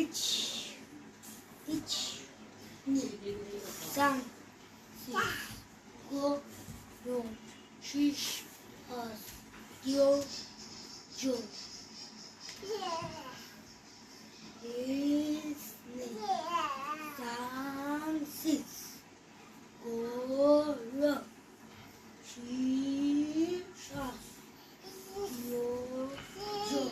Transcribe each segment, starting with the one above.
Ich, ni, san, si, go, ro, shish, has, yo, jo. Is, ni, san, six, go, ro, shish, has, yo, jo.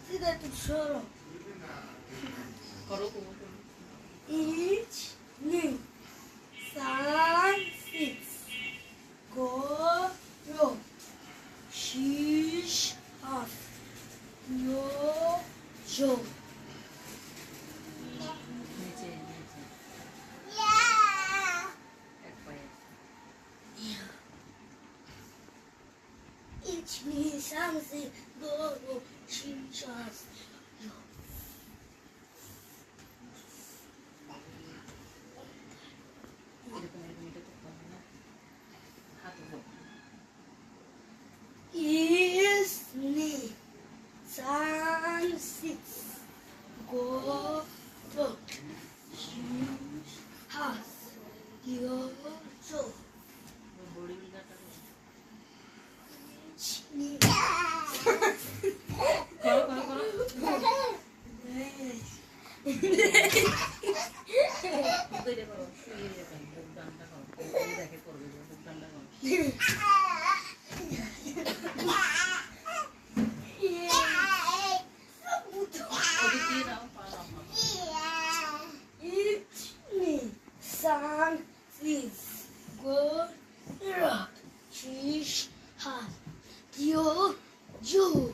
Siete tu solo. Ich, ni, san, six, go, ro, shish, half, yo, jo. Ich, ni, san, six, go, ro, shish, half, yo. Is, ni, san, six, go, ro, shish, half, yo, jo. Ich, ni, san, six, go, ro, shish, half, yo, jo.